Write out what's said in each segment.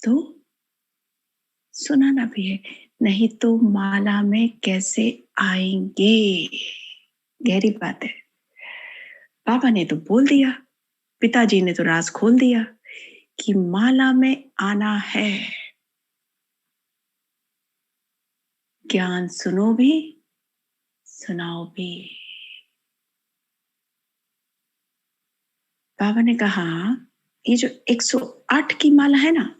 तो सुनाना भी है, नहीं तो माला में कैसे आएंगे। गहरी बात है। पापा ने तो बोल दिया, पिताजी ने तो राज खोल दिया कि माला में आना है। ज्ञान सुनो भी, सुनाओ भी। बाबा ने कहा ये जो 108 की माला है ना,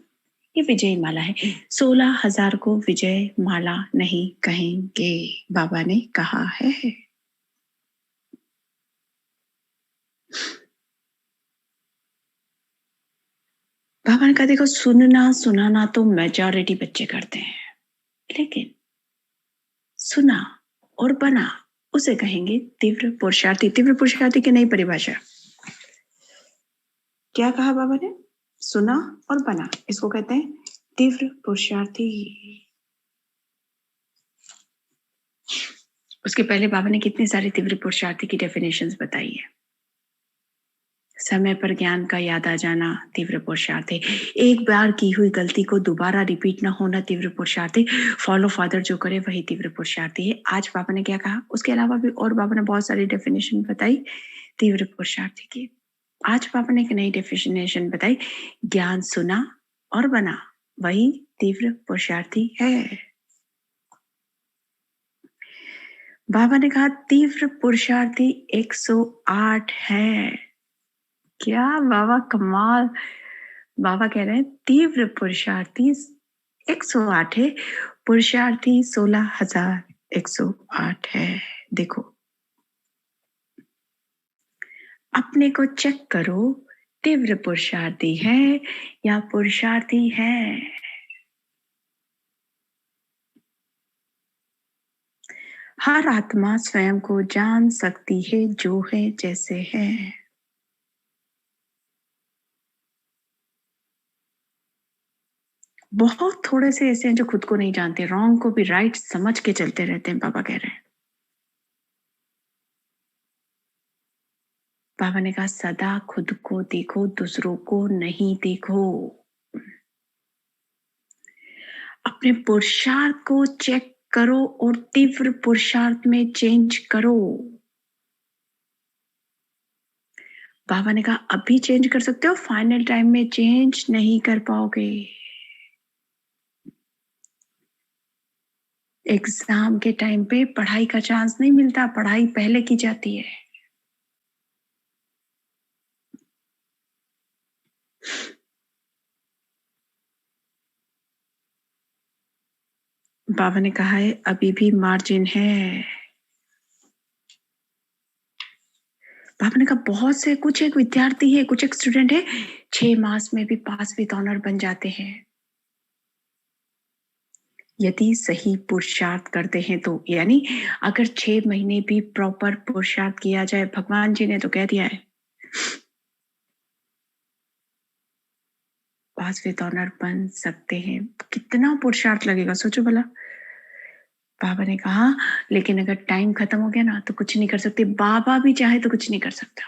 ये विजय माला है। 16,000 को विजय माला नहीं कहेंगे, बाबा ने कहा है। बाबा ने कहा देखो, सुनना सुनाना तो मेजॉरिटी बच्चे करते हैं, लेकिन सुना और बना उसे कहेंगे तीव्र पुरुषार्थी। तीव्र पुरुषार्थी की नई परिभाषा। क्या कहा बाबा ने? सुना और बना, इसको कहते हैं तीव्र पुरुषार्थी। उसके पहले बाबा ने कितनी सारी तीव्र पुरुषार्थी की डेफिनेशंस बताई है। समय पर ज्ञान का याद आ जाना तीव्र पुरुषार्थी। एक बार की हुई गलती को दोबारा रिपीट ना होना तीव्र पुरुषार्थी। फॉलो फादर जो करे वही तीव्र पुरुषार्थी है। आज बाबा ने क्या कहा, उसके अलावा भी और बाबा ने बहुत सारी डेफिनेशन बताई तीव्र पुरुषार्थी की। आज बाबा ने एक नई डेफिनेशन बताई, ज्ञान सुना और बना वही तीव्र पुरुषार्थी है। बाबा ने कहा तीव्र पुरुषार्थी 108 है। क्या बाबा, कमाल। बाबा कह रहे हैं तीव्र पुरुषार्थी 108 है, पुरुषार्थी 16,108 है। देखो, अपने को चेक करो, तीव्र पुरुषार्थी है या पुरुषार्थी है। हर आत्मा स्वयं को जान सकती है जो है जैसे है। बहुत थोड़े से ऐसे हैं जो खुद को नहीं जानते, रॉन्ग को भी राइट समझ के चलते रहते हैं, बाबा कह रहे हैं। बाबा ने कहा सदा खुद को देखो, दूसरों को नहीं देखो। अपने पुरुषार्थ को चेक करो और तीव्र पुरुषार्थ में चेंज करो। बाबा ने कहा अभी चेंज कर सकते हो, फाइनल टाइम में चेंज नहीं कर पाओगे। एग्जाम के टाइम पे पढ़ाई का चांस नहीं मिलता, पढ़ाई पहले की जाती है। बाबा ने कहा है अभी भी मार्जिन है। बाबा ने कहा बहुत से, कुछ एक विद्यार्थी है, कुछ एक स्टूडेंट है 6 मास में भी पास विद ऑनर बन जाते हैं, यदि सही पुरुषार्थ करते हैं तो। यानी अगर 6 महीने भी प्रॉपर पुरुषार्थ किया जाए, भगवान जी ने तो कह दिया है पास विद ऑनर बन सकते हैं। कितना पुरुषार्थ लगेगा सोचो भला। बाबा ने कहा लेकिन अगर टाइम खत्म हो गया ना तो कुछ नहीं कर सकते, बाबा भी चाहे तो कुछ नहीं कर सकता।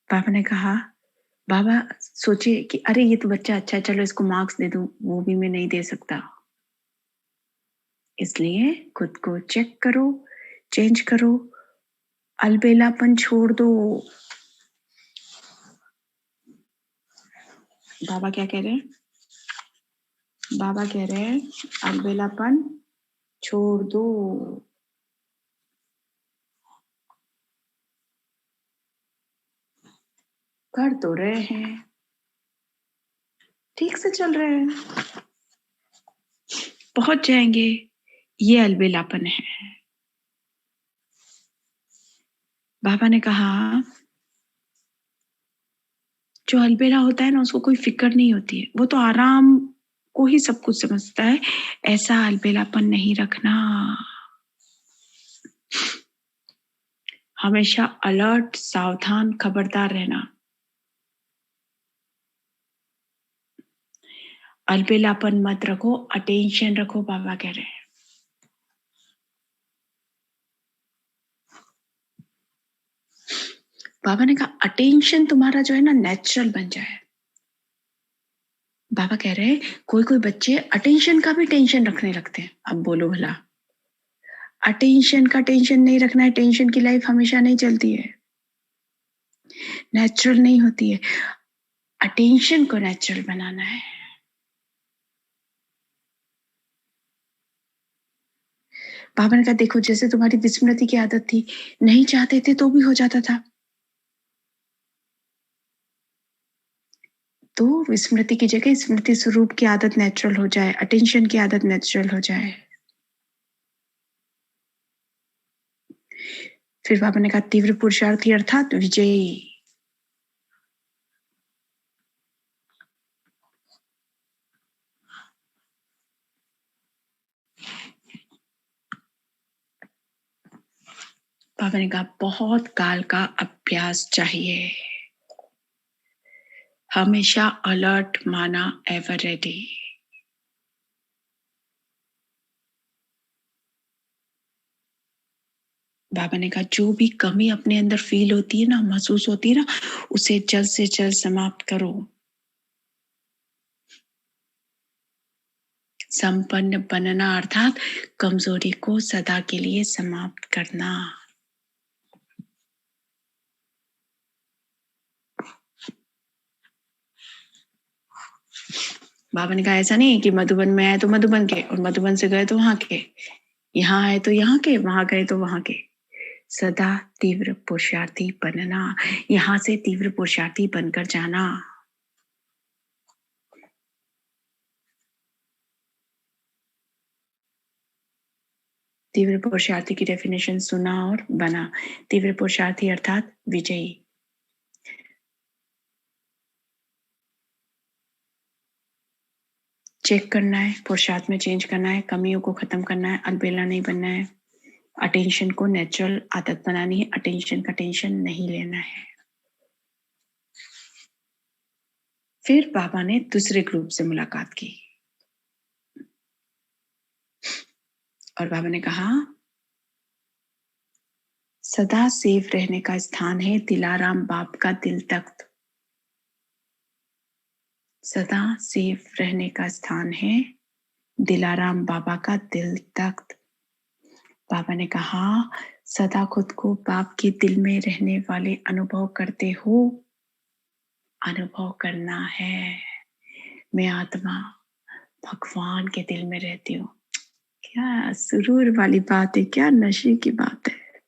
बाबा ने कहा, बाबा सोचे कि अरे ये तो बच्चा अच्छा है, चलो इसको मार्क्स दे दूं, वो भी मैं नहीं दे सकता। इसलिए खुद को चेक करो, चेंज करो, अलबेलापन छोड़ दो। बाबा क्या कह रहे हैं? बाबा कह रहे हैं अलबेलापन छोड़ दो। कर तो रहे हैं, ठीक से चल रहे हैं, पहुंच जाएंगे, ये अलबेलापन है। बाबा ने कहा जो अलबेला होता है ना उसको कोई फिक्र नहीं होती है, वो तो आराम को ही सब कुछ समझता है। ऐसा अलबेलापन नहीं रखना, हमेशा अलर्ट, सावधान, खबरदार रहना। अलबेलापन मत रखो, अटेंशन रखो, बाबा कह रहे हैं। बाबा ने कहा अटेंशन तुम्हारा जो है ना नेचुरल बन जाए। बाबा कह रहे हैं कोई कोई बच्चे अटेंशन का भी टेंशन रखने लगते हैं। अब बोलो भला, अटेंशन का टेंशन नहीं रखना है, टेंशन की लाइफ हमेशा नहीं चलती है, नेचुरल नहीं होती है। अटेंशन को नेचुरल बनाना है। बाबा ने कहा देखो जैसे तुम्हारी विस्मृति की आदत थी, नहीं चाहते थे तो भी हो जाता था, तो विस्मृति की जगह स्मृति स्वरूप की आदत नेचुरल हो जाए, अटेंशन की आदत नेचुरल हो जाए। फिर बाबा ने कहा तीव्र पुरुषार्थी अर्थात विजयी। बाबा ने कहा बहुत काल का अभ्यास चाहिए, हमेशा अलर्ट माना, एवर रेडी। बाबा ने कहा जो भी कमी अपने अंदर फील होती है ना, महसूस होती है ना, उसे जल्द से जल्द समाप्त करो। संपन्न बनना अर्थात कमजोरी को सदा के लिए समाप्त करना। बाबा ने कहा ऐसा नहीं कि मधुबन में आए तो मधुबन के, और मधुबन से गए तो वहां के, यहाँ आए तो यहाँ के, वहां गए तो वहां के। सदा तीव्र पुरुषार्थी बनना, यहां से तीव्र पुरुषार्थी बनकर जाना। तीव्र पुरुषार्थी की डेफिनेशन सुना और बना। तीव्र पुरुषार्थी अर्थात विजयी। चेक करना है, पुरुषार्थ में चेंज करना है, कमियों को खत्म करना है, अलबेला नहीं बनना है, अटेंशन को नेचुरल आदत बनानी है, अटेंशन का टेंशन नहीं लेना है। फिर बाबा ने दूसरे ग्रुप से मुलाकात की और बाबा ने कहा सदा सेफ रहने का स्थान है दिलाराम बाप का दिल तख्त। सदा सेफ रहने का स्थान है दिलाराम बाबा का दिल तख्त। बाबा ने कहा सदा खुद को बाप के दिल में रहने वाले अनुभव करते हो। अनुभव करना है मैं आत्मा भगवान के दिल में रहती हूँ। क्या सुरूर वाली बात है, क्या नशे की बात है।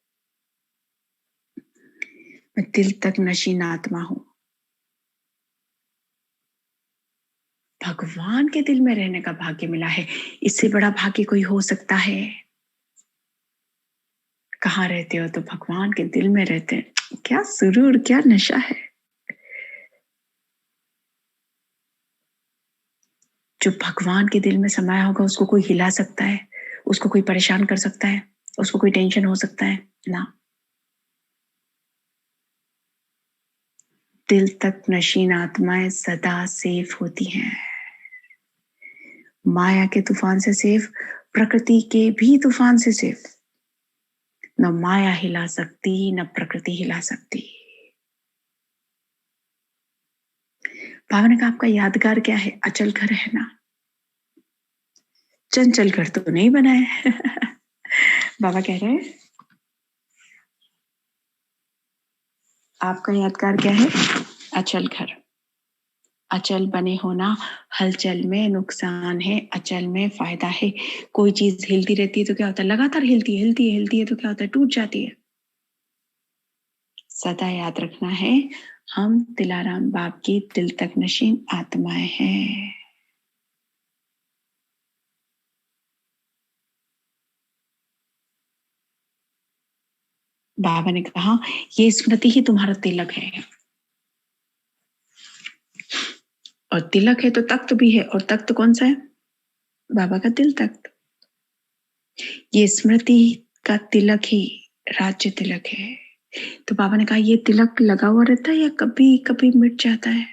मैं दिल तक नशीन आत्मा हूं। भगवान के दिल में रहने का भाग्य मिला है, इससे बड़ा भाग्य कोई हो सकता है? कहाँ रहते हो? तो भगवान के दिल में रहते हैं। क्या सुरूर, क्या नशा है। जो भगवान के दिल में समाया होगा उसको कोई हिला सकता है? उसको कोई परेशान कर सकता है? उसको कोई टेंशन हो सकता है? ना। दिल तक नशीन आत्माएं सदा सेफ होती हैं, माया के तूफान से सेफ, प्रकृति के भी तूफान से सेफ। न माया हिला सकती, न प्रकृति हिला सकती। बाबा ने कहा आपका यादगार क्या है? अचल घर है ना, चंचल घर तो नहीं बना है। बाबा कह रहे हैं आपका यादगार क्या है? अचल घर। अचल बने होना हलचल में नुकसान है, अचल में फायदा है। कोई चीज हिलती रहती है तो क्या होता है? लगातार हिलती है, हिलती है, हिलती है तो क्या होता है? टूट जाती है। सदा याद रखना है हम दिलाराम बाप की दिल तक नशीन आत्माएं हैं। बाबा ने कहा ये स्मृति ही तुम्हारा तिलक है, और तिलक है तो तख्त भी है, और तख्त कौन सा है? बाबा का दिल तख्त। ये स्मृति का तिलक ही राज्य तिलक है। तो बाबा ने कहा ये तिलक लगा हुआ रहता है या कभी कभी मिट जाता है,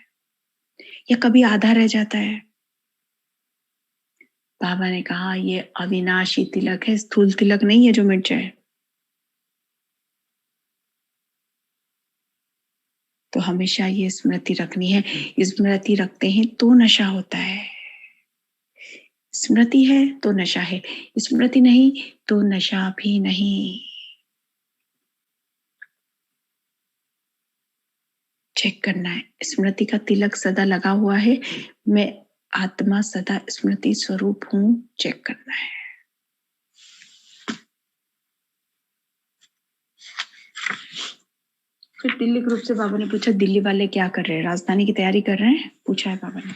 या कभी आधा रह जाता है? बाबा ने कहा ये अविनाशी तिलक है, स्थूल तिलक नहीं है जो मिट जाए। तो हमेशा ये स्मृति रखनी है। स्मृति रखते हैं तो नशा होता है। स्मृति है तो नशा है, स्मृति नहीं तो नशा भी नहीं। चेक करना है। स्मृति का तिलक सदा लगा हुआ है, मैं आत्मा सदा स्मृति स्वरूप हूं, चेक करना है। फिर दिल्ली ग्रुप से बाबा ने पूछा, दिल्ली वाले क्या कर रहे हैं? राजधानी की तैयारी कर रहे हैं, पूछा है बाबा ने।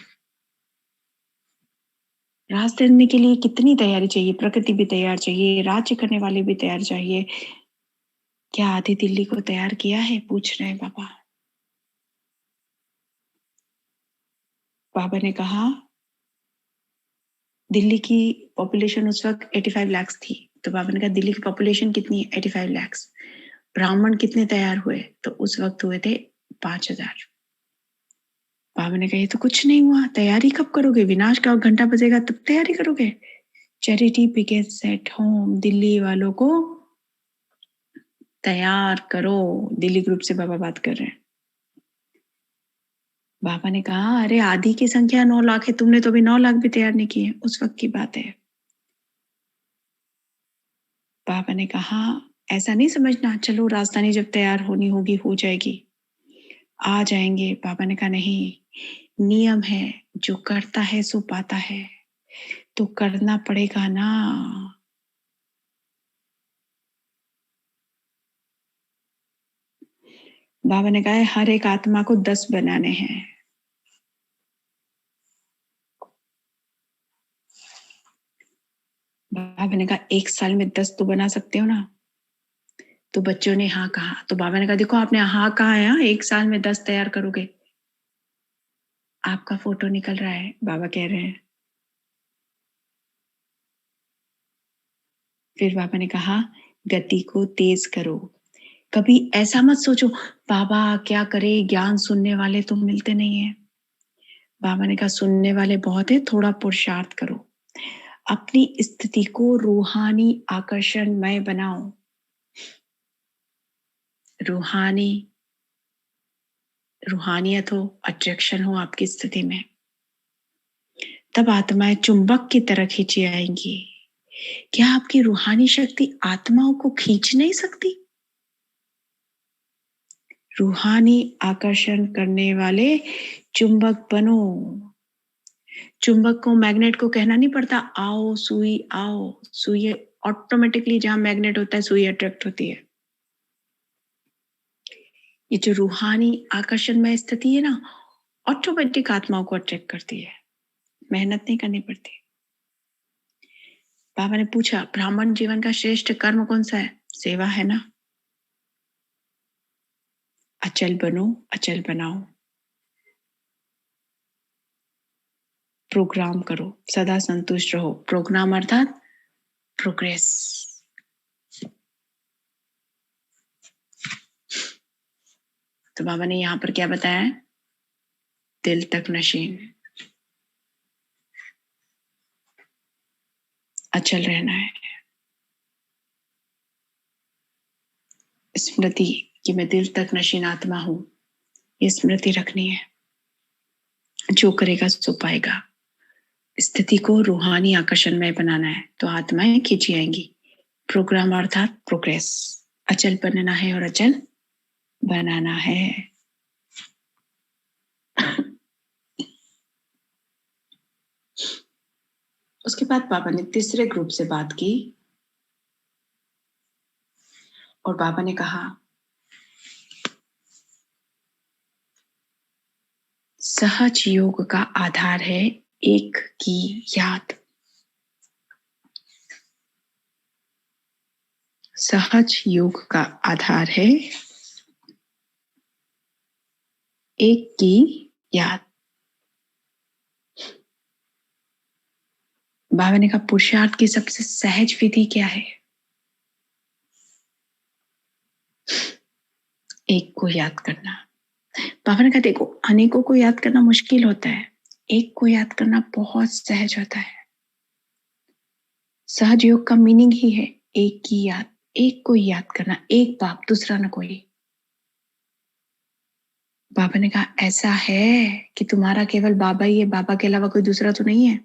राजधानी के लिए कितनी तैयारी चाहिए? प्रकृति भी तैयार चाहिए, राज्य करने वाले भी तैयार चाहिए। क्या आधी दिल्ली को तैयार किया है, पूछ रहे हैं बाबा। बाबा ने कहा दिल्ली की पॉपुलेशन उस वक्त 85 लाख थी। तो बाबा ने कहा दिल्ली की पॉपुलेशन कितनी है? 85 लाख। ब्राह्मण कितने तैयार हुए? तो उस वक्त हुए थे 5000। बाबा ने कहा ये तो कुछ नहीं हुआ, तैयारी कब करोगे? विनाश का घंटा बजेगा तब तैयारी करोगे? Charity begins at home. Delhi वालों को तैयार करो। दिल्ली ग्रुप से बाबा बात कर रहे हैं। बाबा ने कहा अरे आधी की संख्या 9 लाख है, तुमने तो अभी 9 लाख भी तैयार नहीं किए। उस वक्त की बात है। बाबा ने कहा ऐसा नहीं समझना, चलो राजधानी जब तैयार होनी होगी हो जाएगी, आ जाएंगे। बाबा ने कहा नहीं, नियम है, जो करता है सो पाता है, तो करना पड़ेगा ना। बाबा ने कहा हर एक आत्मा को 10 बनाने हैं। बाबा ने कहा 1 साल में 10 तो बना सकते हो ना? तो बच्चों ने हाँ कहा। तो बाबा ने कहा देखो आपने हाँ कहा है, 1 साल में 10 तैयार करोगे। आपका फोटो निकल रहा है, बाबा कह रहे हैं। फिर बाबा ने कहा गति को तेज करो। कभी ऐसा मत सोचो बाबा क्या करे, ज्ञान सुनने वाले तो मिलते नहीं है। बाबा ने कहा सुनने वाले बहुत है, थोड़ा पुरुषार्थ करो, अपनी स्थिति को रूहानी आकर्षणमय बनाओ। रूहानी रूहानियत हो, अट्रैक्शन हो आपकी स्थिति में, तब आत्माएं चुंबक की तरह खींची आएंगी। क्या आपकी रूहानी शक्ति आत्माओं को खींच नहीं सकती? रूहानी आकर्षण करने वाले चुंबक बनो। चुंबक को मैग्नेट को कहना नहीं पड़ता आओ सुई आओ, सुई ऑटोमेटिकली जहां मैग्नेट होता है सुई अट्रैक्ट होती है। ये जो रूहानी आकर्षण में स्थिति है ना, ऑटोमेटिक आत्माओं को अट्रैक्ट करती है, मेहनत नहीं करनी पड़ती। बाबा ने पूछा ब्राह्मण जीवन का श्रेष्ठ कर्म कौन सा है? सेवा है ना। अचल बनो, अचल बनाओ, प्रोग्राम करो, सदा संतुष्ट रहो। प्रोग्राम अर्थात प्रोग्रेस। तो बाबा ने यहां पर क्या बताया है? दिल तक नशीन, अचल रहना है। स्मृति कि मैं दिल तक नशीन आत्मा हूं, ये स्मृति रखनी है। जो करेगा सो पाएगा। स्थिति को रूहानी आकर्षण में बनाना है तो आत्माएं खींची आएंगी। प्रोग्राम अर्थात प्रोग्रेस। अचल बनना है और अचल बनाना है। उसके बाद बाबा ने तीसरे ग्रुप से बात की और बाबा ने कहा सहज योग का आधार है एक की याद। सहज योग का आधार है एक की याद। बाबा ने कहा पुरुषार्थ की सबसे सहज विधि क्या है? एक को याद करना। बाबा ने कहा देखो अनेकों को याद करना मुश्किल होता है, एक को याद करना बहुत सहज होता है। सहज योग का मीनिंग ही है एक की याद, एक को याद करना, एक बाप दूसरा न कोई। बाबा ने कहा ऐसा है कि तुम्हारा केवल बाबा ही है, बाबा के अलावा कोई दूसरा तो नहीं है?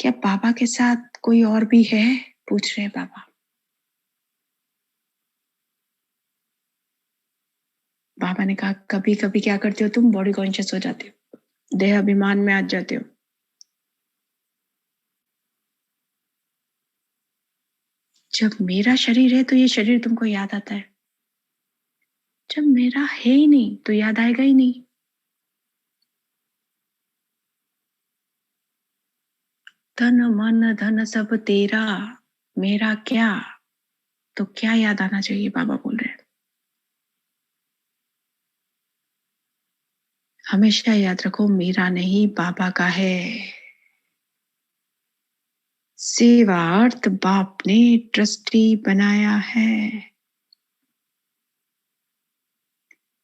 क्या बाबा के साथ कोई और भी है? पूछ रहे बाबा। बाबा ने कहा कभी कभी क्या करते हो तुम, बॉडी कॉन्शियस हो जाते हो, देह अभिमान में आ जाते हो। जब मेरा शरीर है तो ये शरीर तुमको याद आता है, जब मेरा है ही नहीं तो याद आएगा ही नहीं। तन मन धन सब तेरा, मेरा क्या? तो क्या याद आना चाहिए? बाबा बोल रहे हैं हमेशा याद रखो मेरा नहीं बाबा का है। सेवार्थ बाप ने ट्रस्टी बनाया है।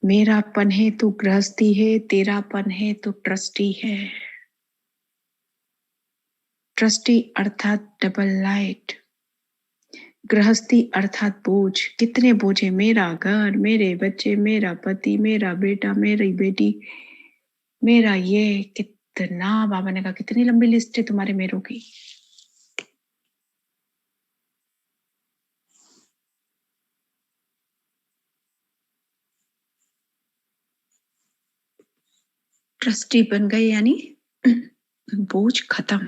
मेरापन है तो गृहस्थी है, तेरापन है तो ट्रस्टी है। ट्रस्टी अर्थात डबल लाइट, गृहस्थी अर्थात बोझ। कितने बोझ है? मेरा घर, मेरे बच्चे, मेरा पति, मेरा बेटा, मेरी बेटी, मेरा ये। कितना बाबा ने कहा कितनी लंबी लिस्ट है तुम्हारे मेरों की। ट्रस्टी बन गए यानी बोझ खत्म।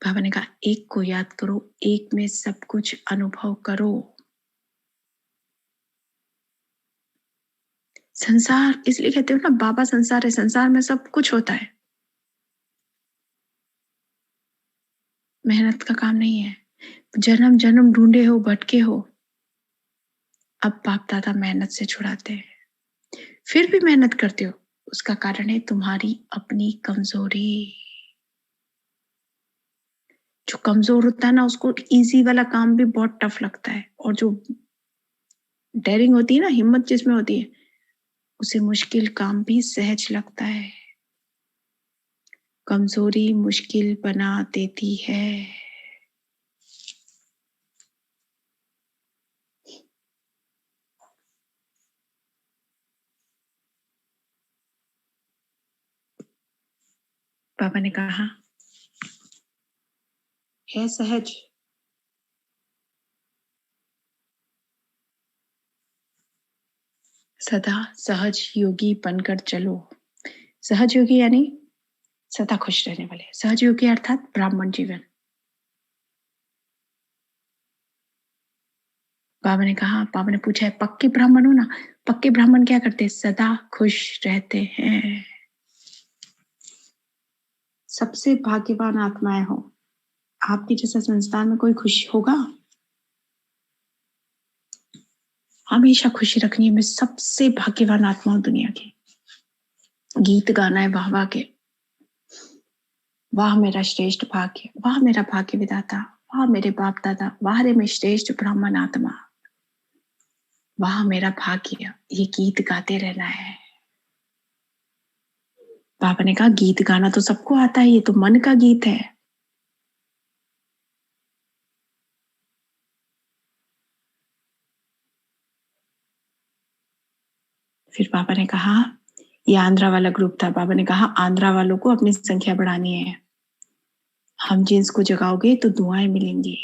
बाबा ने कहा एक को याद करो, एक में सब कुछ अनुभव करो। संसार इसलिए कहते हो ना बाबा संसार है, संसार में सब कुछ होता है, मेहनत का काम नहीं है। जन्म जन्म ढूंढे हो, भटके हो, अब बाप दादा मेहनत से छुड़ाते हैं। फिर भी मेहनत करते हो, उसका कारण है तुम्हारी अपनी कमजोरी। जो कमजोर होता है ना उसको इजी वाला काम भी बहुत टफ लगता है, और जो डेयरिंग होती है ना, हिम्मत जिसमें होती है, उसे मुश्किल काम भी सहज लगता है। कमजोरी मुश्किल बना देती है। पापा ने कहा है सहज, सदा सहज योगी बनकर चलो। सहज योगी यानी सदा खुश रहने वाले, सहज योगी अर्थात ब्राह्मण जीवन। बाबा ने कहा, बाबा ने पूछा है पक्के ब्राह्मण हो ना? पक्के ब्राह्मण क्या करते हैं? सदा खुश रहते हैं। सबसे भाग्यवान आत्माएं हो। आपके जैसा संस्थान में कोई खुश होगा? हमेशा खुशी रखनी है। मैं सबसे भाग्यवान आत्मा हूं दुनिया की। गीत गाना है वाह वाह के, वाह मेरा श्रेष्ठ भाग्य, वाह मेरा भाग्य विधाता, वाह मेरे बाप दादा, वाह रे मैं श्रेष्ठ ब्राह्मण आत्मा, वाह मेरा भाग्य। ये गीत गाते रहना है। बाबा ने कहा गीत गाना तो सबको आता है, ये तो मन का गीत है। फिर बाबा ने कहा, ये आंध्रा वाला ग्रुप था, बाबा ने कहा आंध्रा वालों को अपनी संख्या बढ़ानी है। हम जिन्स को जगाओगे तो दुआएं मिलेंगी।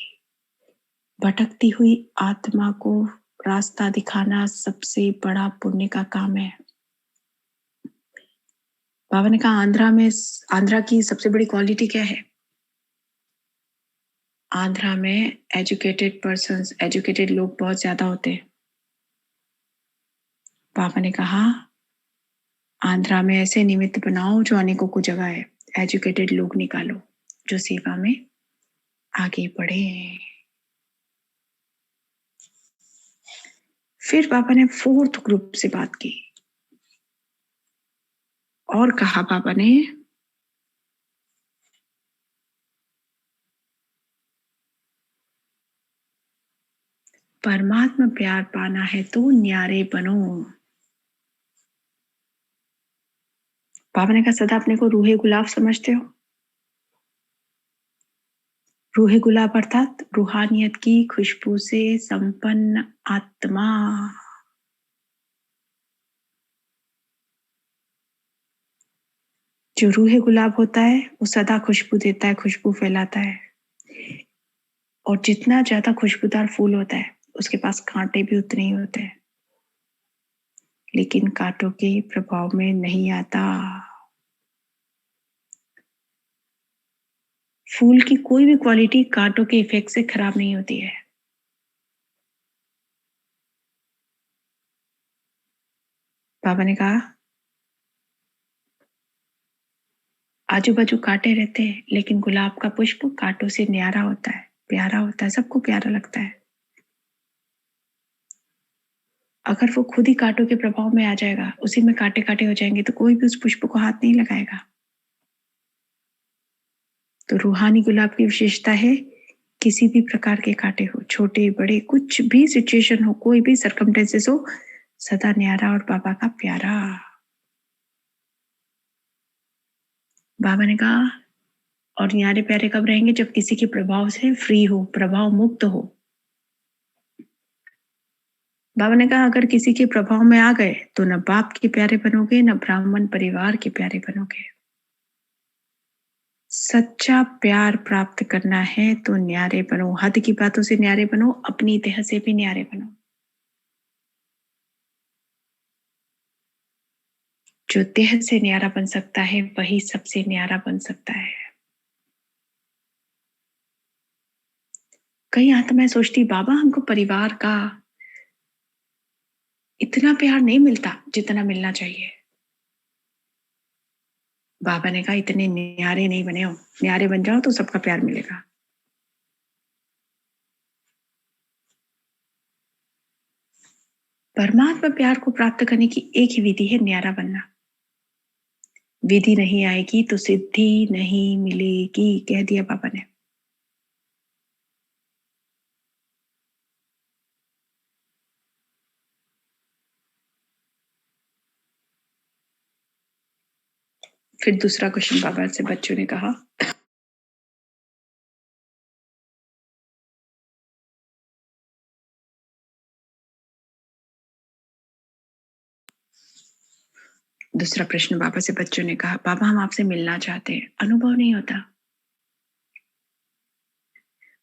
भटकती हुई आत्मा को रास्ता दिखाना सबसे बड़ा पुण्य का काम है। बाबा ने कहा आंध्रा की सबसे बड़ी क्वालिटी क्या है? आंध्रा में एजुकेटेड पर्सन्स, एजुकेटेड लोग बहुत ज्यादा होते हैं। बाबा ने कहा आंध्रा में ऐसे निमित्त बनाओ जो अनेकों को जगाए। एजुकेटेड लोग निकालो जो सेवा में आगे बढ़े। फिर बाबा ने फोर्थ ग्रुप से बात की और कहा, बाबा ने परमात्मा प्यार पाना है तो न्यारे बनो। बाबा ने कहा सदा अपने को रूहे गुलाब समझते हो? रूह गुलाब अर्थात रूहानियत की खुशबू से संपन्न आत्मा। जो रूह गुलाब होता है वो सदा खुशबू देता है, खुशबू फैलाता है। और जितना ज्यादा खुशबूदार फूल होता है उसके पास कांटे भी उतने ही होते हैं, लेकिन कांटों के प्रभाव में नहीं आता। फूल की कोई भी क्वालिटी कांटों के इफेक्ट से खराब नहीं होती है। बाबा ने कहा आजू बाजू कांटे रहते हैं, लेकिन गुलाब का पुष्प कांटों से न्यारा होता है, प्यारा होता है, सबको प्यारा लगता है। अगर वो खुद ही कांटों के प्रभाव में आ जाएगा, उसी में कांटे कांटे हो जाएंगे, तो कोई भी उस पुष्प को हाथ नहीं लगाएगा। तो रूहानी गुलाब की विशेषता है किसी भी प्रकार के कांटे हो, छोटे बड़े, कुछ भी सिचुएशन हो, कोई भी सरकमस्टेंसेस हो, सदा न्यारा और बाबा का प्यारा। बाबा ने कहा और न्यारे प्यारे कब रहेंगे? जब किसी के प्रभाव से फ्री हो, प्रभाव मुक्त हो। बाबा ने कहा अगर किसी के प्रभाव में आ गए तो न बाप के प्यारे बनोगे, न ब्राह्मण परिवार के प्यारे बनोगे। सच्चा प्यार प्राप्त करना है तो न्यारे बनो, हद की बातों से न्यारे बनो, अपनी देह से भी न्यारे बनो। जो देह से न्यारा बन सकता है वही सबसे न्यारा बन सकता है। कई आत्माएं सोचती बाबा हमको परिवार का इतना प्यार नहीं मिलता जितना मिलना चाहिए। बाबा ने कहा इतने न्यारे नहीं बने हो, न्यारे बन जाओ तो सबका प्यार मिलेगा। परमात्मा प्यार को प्राप्त करने की एक ही विधि है, न्यारा बनना। विधि नहीं आएगी तो सिद्धि नहीं मिलेगी, कह दिया बाबा ने। फिर दूसरा क्वेश्चन बाबा से बच्चों ने कहा दूसरा प्रश्न बाबा से बच्चों ने कहा बाबा हम आपसे मिलना चाहते हैं, अनुभव नहीं होता।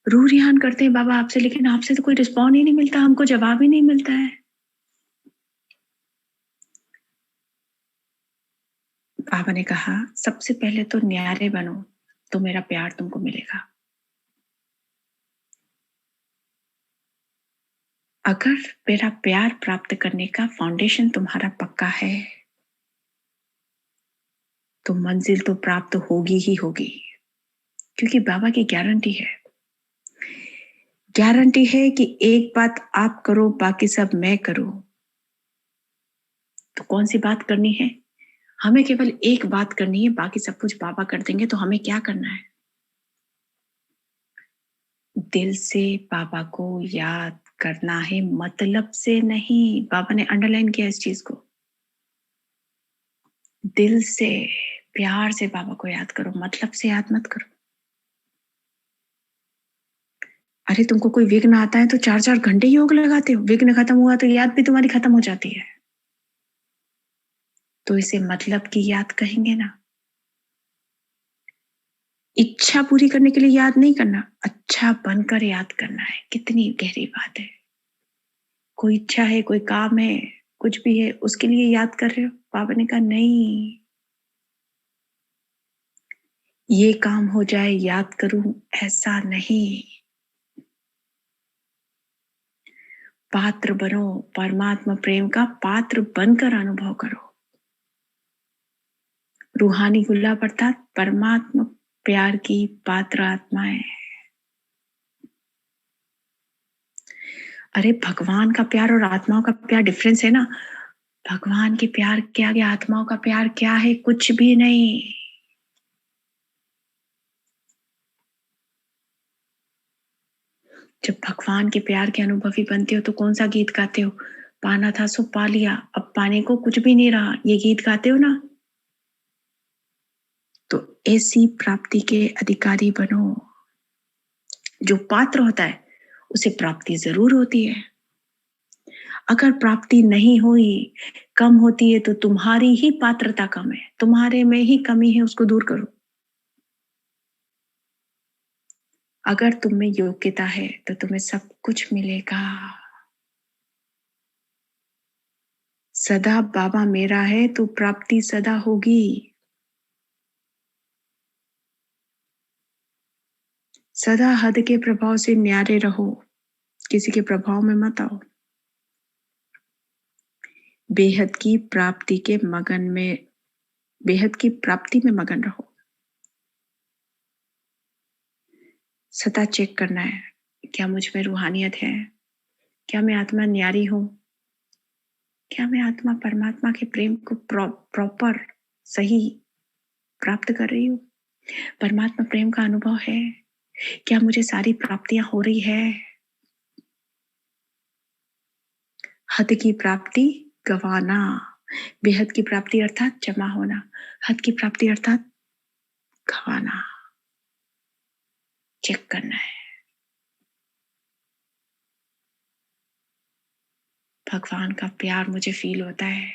रूह रिहान करते हैं बाबा आपसे, लेकिन आपसे तो कोई रिस्पॉन्ड ही नहीं मिलता, हमको जवाब ही नहीं मिलता है। बाबा ने कहा सबसे पहले तो न्यारे बनो तो मेरा प्यार तुमको मिलेगा। अगर मेरा प्यार प्राप्त करने का फाउंडेशन तुम्हारा पक्का है तो मंजिल तो प्राप्त होगी ही होगी, क्योंकि बाबा की गारंटी है। गारंटी है कि एक बात आप करो बाकी सब मैं करूं। तो कौन सी बात करनी है? हमें केवल एक बात करनी है, बाकी सब कुछ बाबा कर देंगे। तो हमें क्या करना है? दिल से बाबा को याद करना है, मतलब से नहीं। बाबा ने अंडरलाइन किया इस चीज को। दिल से प्यार से बाबा को याद करो, मतलब से याद मत करो। अरे तुमको कोई विघ्न आता है तो 4-4 घंटे योग लगाते हो, विघ्न खत्म हुआ तो याद भी तुम्हारी खत्म हो जाती है। तो इसे मतलब की याद कहेंगे ना। इच्छा पूरी करने के लिए याद नहीं करना, अच्छा बनकर याद करना है। कितनी गहरी बात है। कोई इच्छा है, कोई काम है, कुछ भी है, उसके लिए याद कर रहे हो। बाबा ने कहा नहीं, ये काम हो जाए याद करूं, ऐसा नहीं। पात्र बनो, परमात्मा प्रेम का पात्र बनकर अनुभव करो। रूहानी गुलाब अर्थात परमात्मा प्यार की पात्र आत्माएं। अरे भगवान का प्यार और आत्माओं का प्यार डिफरेंस है ना। भगवान के प्यार के आगे आत्माओं का प्यार क्या है? कुछ भी नहीं। जब भगवान के प्यार के अनुभवी बनते हो तो कौन सा गीत गाते हो? पाना था सो पा लिया, अब पाने को कुछ भी नहीं रहा, ये गीत गाते हो ना। तो ऐसी प्राप्ति के अधिकारी बनो। जो पात्र होता है उसे प्राप्ति जरूर होती है। अगर प्राप्ति नहीं हुई, कम होती है, तो तुम्हारी ही पात्रता कम है, तुम्हारे में ही कमी है, उसको दूर करो। अगर तुम में योग्यता है तो तुम्हें सब कुछ मिलेगा। सदा बाबा मेरा है तो प्राप्ति सदा होगी। सदा हद के प्रभाव से न्यारे रहो, किसी के प्रभाव में मत आओ। बेहद की प्राप्ति के मगन में, बेहद की प्राप्ति में मगन रहो। सदा चेक करना है, क्या मुझ में रूहानियत है? क्या मैं आत्मा न्यारी हूं? क्या मैं आत्मा परमात्मा के प्रेम को प्रॉपर सही प्राप्त कर रही हूँ? परमात्मा प्रेम का अनुभव है? क्या मुझे सारी प्राप्तियां हो रही है? हद की प्राप्ति गवाना, बेहद की प्राप्ति अर्थात जमा होना, हद की प्राप्ति अर्थात गवाना। चेक करना है। भगवान का प्यार मुझे फील होता है।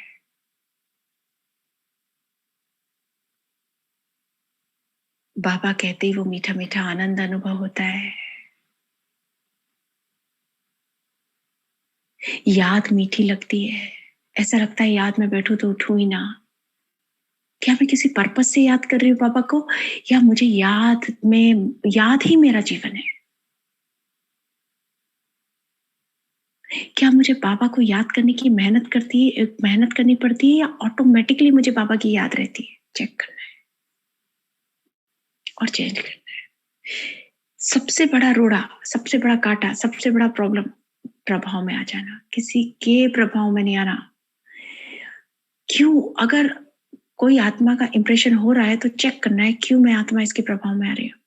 बाबा कहते ही वो मीठा मीठा आनंद अनुभव होता है। याद मीठी लगती है, ऐसा लगता है याद में बैठूं तो उठूं ही ना। क्या मैं किसी पर्पस से याद कर रही हूँ बाबा को, या मुझे याद ही मेरा जीवन है? क्या मुझे बाबा को याद करने की मेहनत करनी पड़ती है, या ऑटोमेटिकली मुझे बाबा की याद रहती है? चेक करना है और चेंज करना है। सबसे बड़ा रोड़ा, सबसे बड़ा कांटा, सबसे बड़ा प्रॉब्लम प्रभाव में आ जाना, किसी के प्रभाव में नहीं आना। क्यों? अगर कोई आत्मा का इंप्रेशन हो रहा है तो चेक करना है, क्यों मैं आत्मा इसके प्रभाव में आ रही हूँ?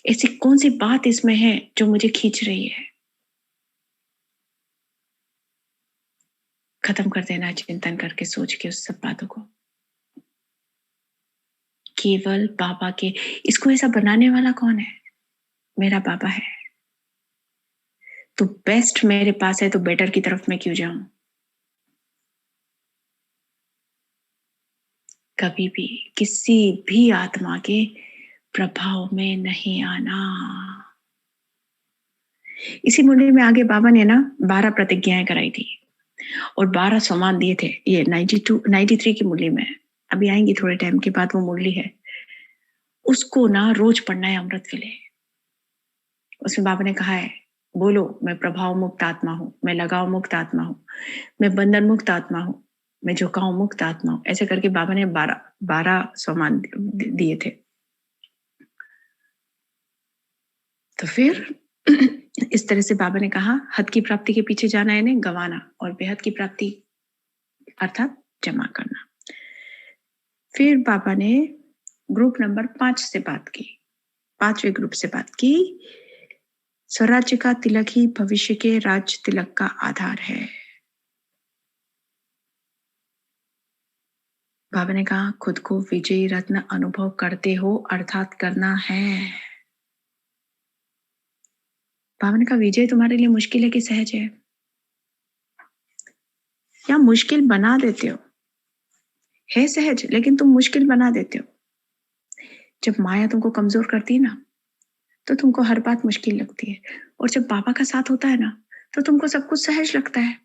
ऐसी कौन सी बात इसमें है जो मुझे खींच रही है? खत्म कर देना है चिंतन करके, सोच के उस सब बातों को। केवल बाबा के, इसको ऐसा बनाने वाला कौन है? मेरा बाबा है। तो बेस्ट मेरे पास है, तो बेटर की तरफ मैं क्यों जाऊं? कभी भी किसी भी आत्मा के प्रभाव में नहीं आना। इसी मुरली में आगे बाबा ने ना 12 प्रतिज्ञाएं कराई थी और 12 सम्मान दिए थे। ये 93 की मुरली में, अभी आएंगी थोड़े टाइम के बाद वो मुरली है, उसको ना रोज पढ़ना है अमृत वेले। उसमें बाबा ने कहा है, बोलो मैं प्रभाव मुक्त आत्मा हूं, मैं लगाव मुक्त आत्मा हूं, मैं बंधन मुक्त आत्मा हूं, मैं झुकाव मुक्त आत्मा हूं। ऐसे करके बाबा ने 12 सम्मान दिए थे। तो फिर इस तरह से बाबा ने कहा, हद की प्राप्ति के पीछे जाना है नहीं, गंवाना, और बेहद की प्राप्ति अर्थात जमा करना। फिर बाबा ने ग्रुप नंबर 5 से बात की, 5वें ग्रुप से बात की। स्वराज्य का तिलक ही भविष्य के राज तिलक का आधार है। बाबा ने कहा, खुद को विजयी रत्न अनुभव करते हो, अर्थात करना है। बाबा ने कहा, विजय तुम्हारे लिए मुश्किल है कि सहज है? या मुश्किल बना देते हो? है सहज, लेकिन तुम मुश्किल बना देते हो। जब माया तुमको कमजोर करती है ना, तो तुमको हर बात मुश्किल लगती है, और जब बाबा का साथ होता है ना, तो तुमको सब कुछ सहज लगता है।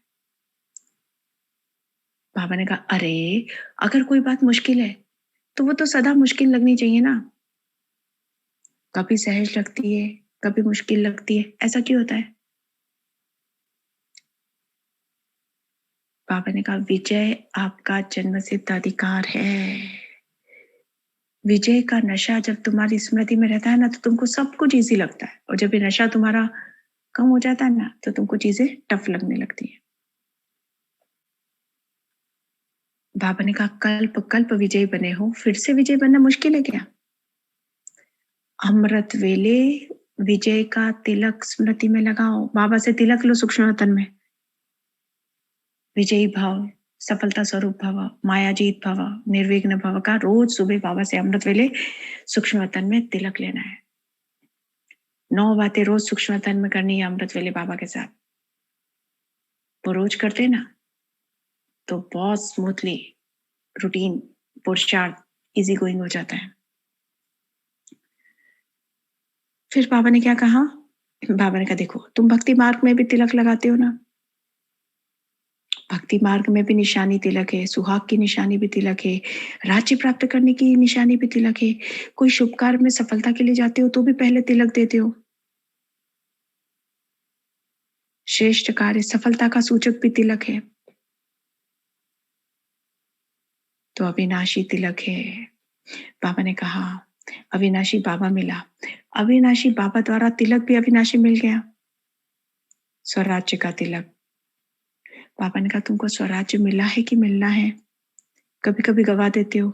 बाबा ने कहा, अरे अगर कोई बात मुश्किल है तो वो तो सदा मुश्किल लगनी चाहिए ना। कभी सहज लगती है, कभी मुश्किल लगती है, ऐसा क्यों होता है? बाबा ने कहा, विजय आपका जन्मसिद्ध अधिकार है। विजय का नशा जब तुम्हारी स्मृति में रहता है ना, तो तुमको सब कुछ इजी लगता है, और जब ये नशा तुम्हारा कम हो जाता है ना, तो तुमको चीजें टफ लगने लगती है। बाबा ने कहा, कल्प कल्प विजय बने हो, फिर से विजय बनना मुश्किल है क्या? अमृत वेले विजय का तिलक स्मृति में लगाओ, बाबा से तिलक लो सूक्ष्म तन में। विजयी भाव, सफलता स्वरूप भव, मायाजीत भव, निर्विघ्न भव का रोज सुबह बाबा से अमृत वेले सूक्ष्म तन में तिलक लेना है। 9 बातें रोज सूक्ष्म तन में करनी है अमृत वेले बाबा के साथ। वो रोज करते ना तो बहुत स्मूथली रूटीन पुरुषार्थ इजी गोइंग हो जाता है। फिर बाबा ने क्या कहा? बाबा ने कहा देखो तुम भक्ति मार्ग में भी तिलक लगाते हो ना, भक्ति मार्ग में भी निशानी तिलक है, सुहाग की निशानी भी तिलक है, राज्य प्राप्त करने की निशानी भी तिलक है, कोई शुभ कार्य में सफलता के लिए जाते हो तो भी पहले तिलक देते हो, श्रेष्ठ कार्य सफलता का सूचक भी तिलक है, तो अविनाशी तिलक है। बाबा ने कहा अविनाशी बाबा मिला, अविनाशी बाबा द्वारा तिलक भी अविनाशी मिल गया, स्वराज्य का तिलक। पापा ने कहा तुमको स्वराज्य मिला है कि मिलना है? कभी कभी गवा देते हो।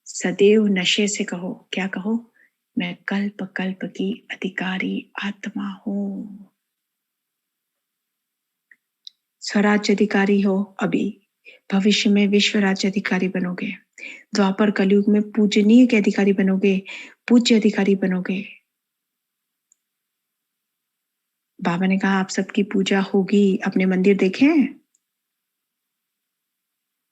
सदैव नशे से कहो, क्या कहो? मैं कल्प कल्प की अधिकारी आत्मा हूं। स्वराज्य अधिकारी हो अभी, भविष्य में विश्व राज्य अधिकारी बनोगे, द्वापर कलयुग में पूजनीय के अधिकारी बनोगे, पूज्य अधिकारी बनोगे। बाबा ने कहा आप सबकी पूजा होगी, अपने मंदिर देखें?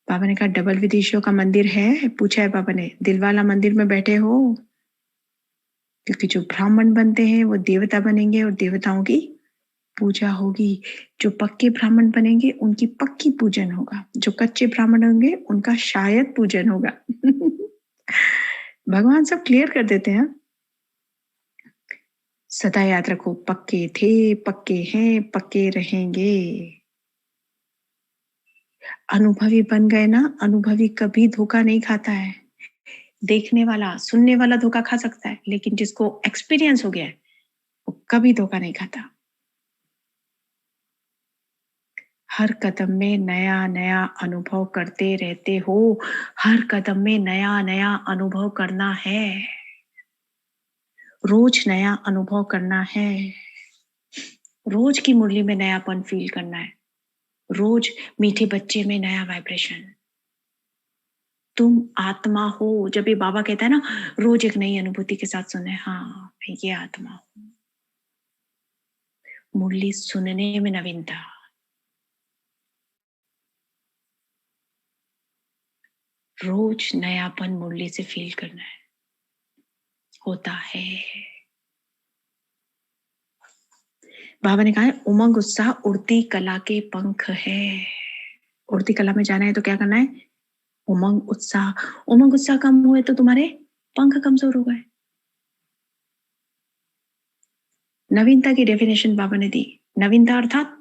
बाबा ने कहा डबल विदेशियों का मंदिर है? पूछा है बाबा ने, दिल वाला मंदिर में बैठे हो? क्योंकि जो ब्राह्मण बनते हैं वो देवता बनेंगे और देवताओं की पूजा होगी। जो पक्के ब्राह्मण बनेंगे उनकी पक्की पूजन होगा, जो कच्चे ब्राह्मण होंगे उनका शायद पूजन होगा। भगवान सब क्लियर कर देते हैं। सदा याद रखो, पक्के थे, पक्के हैं, पक्के रहेंगे। अनुभवी बन गए ना, अनुभवी कभी धोखा नहीं खाता है। देखने वाला सुनने वाला धोखा खा सकता है, लेकिन जिसको एक्सपीरियंस हो गया है वो कभी धोखा नहीं खाता। हर कदम में नया नया अनुभव करते रहते हो, हर कदम में नया नया अनुभव करना है, रोज नया अनुभव करना है, रोज की मुरली में नयापन फील करना है, रोज मीठे बच्चे में नया वाइब्रेशन। तुम आत्मा हो। जब ये बाबा कहता है ना रोज एक नई अनुभूति के साथ सुने, हाँ मैं ये आत्मा हूं। मुरली सुनने में नवीनता, रोज नयापन मुरली से फील करना है, होता है। बाबा ने कहा है उमंग उत्साह उड़ती कला के पंख है। उड़ती कला में जाना है तो क्या करना है? उमंग उत्साह। उमंग उत्साह कम हुए तो तुम्हारे पंख कमजोर हो गए। नवीनता की डेफिनेशन बाबा ने दी। नवीनता अर्थात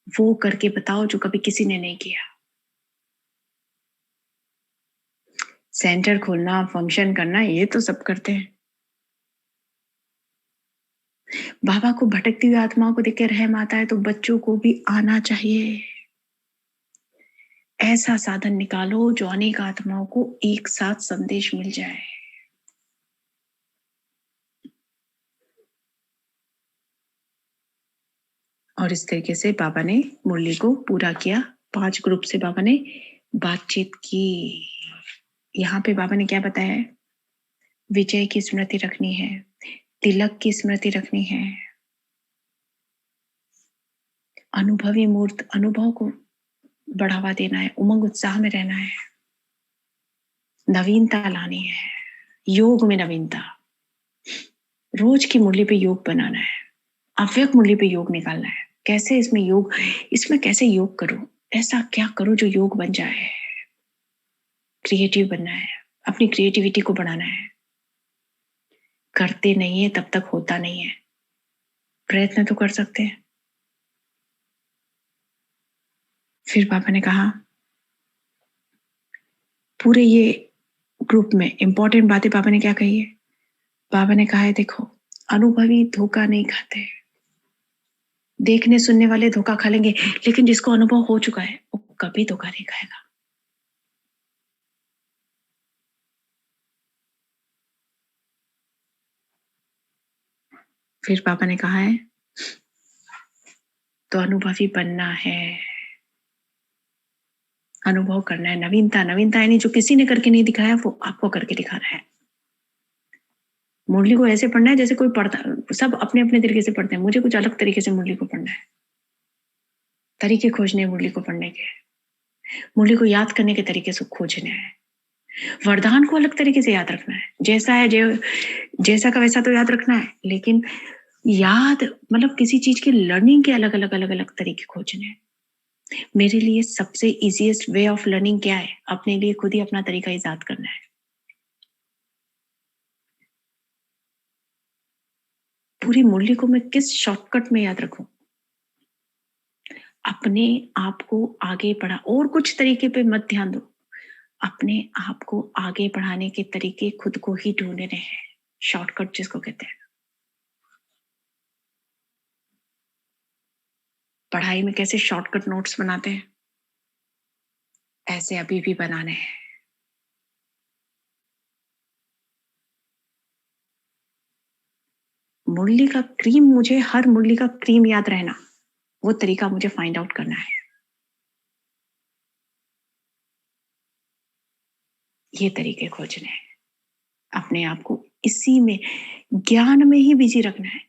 वो करके बताओ जो कभी किसी ने नहीं किया। सेंटर खोलना, फंक्शन करना, ये तो सब करते हैं। बाबा को भटकती हुई आत्माओं को देख के रहम आता है तो बच्चों को भी आना चाहिए। ऐसा साधन निकालो जो अनेक आत्माओं को एक साथ संदेश मिल जाए। और इस तरीके से बाबा ने मुरली को पूरा किया। 5 ग्रुप से बाबा ने बातचीत की। यहाँ पे बाबा ने क्या बताया है? विजय की स्मृति रखनी है, तिलक की स्मृति रखनी है, अनुभवी मूर्त अनुभव को बढ़ावा देना है, उमंग उत्साह में रहना है, नवीनता लानी है, योग में नवीनता, रोज की मुरली पे योग बनाना है, अव्यक्त मुरली पे योग निकालना है। कैसे इसमें योग, इसमें कैसे योग करूं, ऐसा क्या करूं जो योग बन जाए। क्रिएटिव बनना है, अपनी क्रिएटिविटी को बढ़ाना है। करते नहीं है तब तक होता नहीं है, प्रयत्न तो कर सकते हैं। फिर पापा ने कहा पूरे ये ग्रुप में इंपॉर्टेंट बातें पापा ने क्या कही है? पापा ने कहा है देखो अनुभवी धोखा नहीं खाते, देखने सुनने वाले धोखा खा लेंगे, लेकिन जिसको अनुभव हो चुका है वो कभी धोखा नहीं खाएगा। फिर पापा ने कहा है तो अनुभवी बनना है, अनुभव करना है। नवीनता, नवीनता यानी जो किसी ने करके नहीं दिखाया वो आपको करके दिखाना है। मुरली को ऐसे पढ़ना है जैसे कोई पढ़ता, सब अपने अपने तरीके से पढ़ते हैं, मुझे कुछ अलग तरीके से मुरली को पढ़ना है। तरीके खोजने हैं मुरली को पढ़ने के, मुरली को याद करने के तरीके से खोजने हैं। वरदान को अलग तरीके से याद रखना है, जैसा है जैसा का वैसा तो याद रखना है, लेकिन याद मतलब किसी चीज की लर्निंग के अलग अलग अलग अलग तरीके खोजने हैं। मेरे लिए सबसे इजीएस्ट वे ऑफ लर्निंग क्या है? अपने लिए खुद ही अपना तरीका ईजाद करना है। पूरी मुरली को मैं किस शॉर्टकट में याद रखूं? अपने आप को आगे बढ़ा, और कुछ तरीके पे मत ध्यान दो, अपने आप को आगे बढ़ाने के तरीके खुद को ही ढूंढने हैं, शॉर्टकट जिसको कहते हैं। पढ़ाई में कैसे शॉर्टकट नोट्स बनाते हैं, ऐसे अभी भी बनाने हैं। मुरली का क्रीम, मुझे हर मुरली का क्रीम याद रहना, वो तरीका मुझे फाइंड आउट करना है। ये तरीके खोजने हैं, अपने आप को इसी में, ज्ञान में ही बिजी रखना है।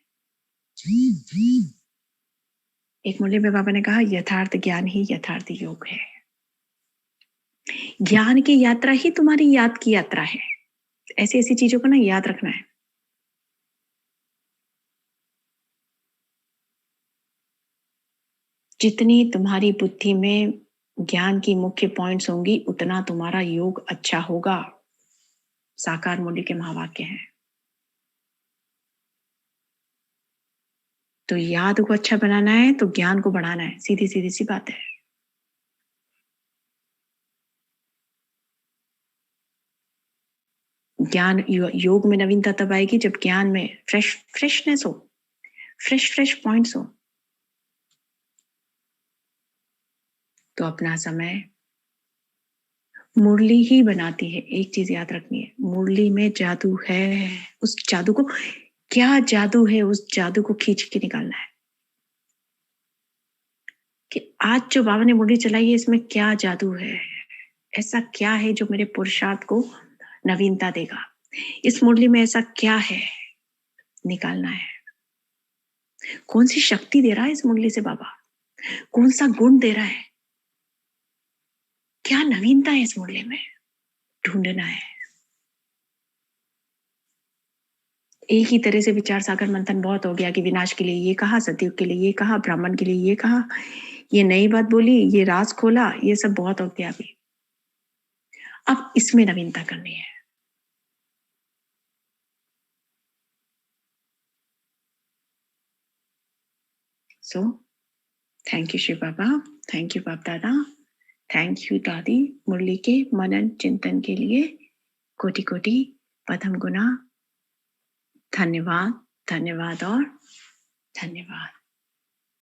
एक मुरली में बाबा ने कहा, यथार्थ ज्ञान ही यथार्थ योग है। ज्ञान की यात्रा ही तुम्हारी याद की यात्रा है। ऐसी ऐसी चीजों को ना याद रखना है। जितनी तुम्हारी बुद्धि में ज्ञान की मुख्य पॉइंट्स होंगी, उतना तुम्हारा योग अच्छा होगा। साकार मुरली के महावाक्य हैं। तो याद को अच्छा बनाना है तो ज्ञान को बढ़ाना है, सीधी सीधी सी बात है। ज्ञान योग में नवीनता तब आएगी जब ज्ञान में फ्रेशनेस हो, फ्रेश पॉइंट्स हो। तो अपना समय मुरली ही बनाती है। एक चीज याद रखनी है, मुरली में जादू है। उस जादू को, क्या जादू है, उस जादू को खींच के निकालना है कि आज जो बाबा ने मुरली चलाई है, इसमें क्या जादू है, ऐसा क्या है जो मेरे पुरुषार्थ को नवीनता देगा। इस मुरली में ऐसा क्या है, निकालना है। कौन सी शक्ति दे रहा है इस मुरली से बाबा, कौन सा गुण दे रहा है, क्या नवीनता है इस मुरली में, ढूंढना है। एक ही तरह से विचार सागर मंथन बहुत हो गया कि विनाश के लिए ये कहा, सतयुग के लिए ये कहा, ब्राह्मण के लिए ये कहा, ये नई बात बोली, ये राज खोला, ये सब बहुत हो गया अभी। अब इसमें नवीनता करनी है। So thank you Shiv Baba, thank you Bap Dada, thank you दादी, मुरली के मनन चिंतन के लिए कोटि कोटि पदम गुना धन्यवाद, धन्यवाद और धन्यवाद।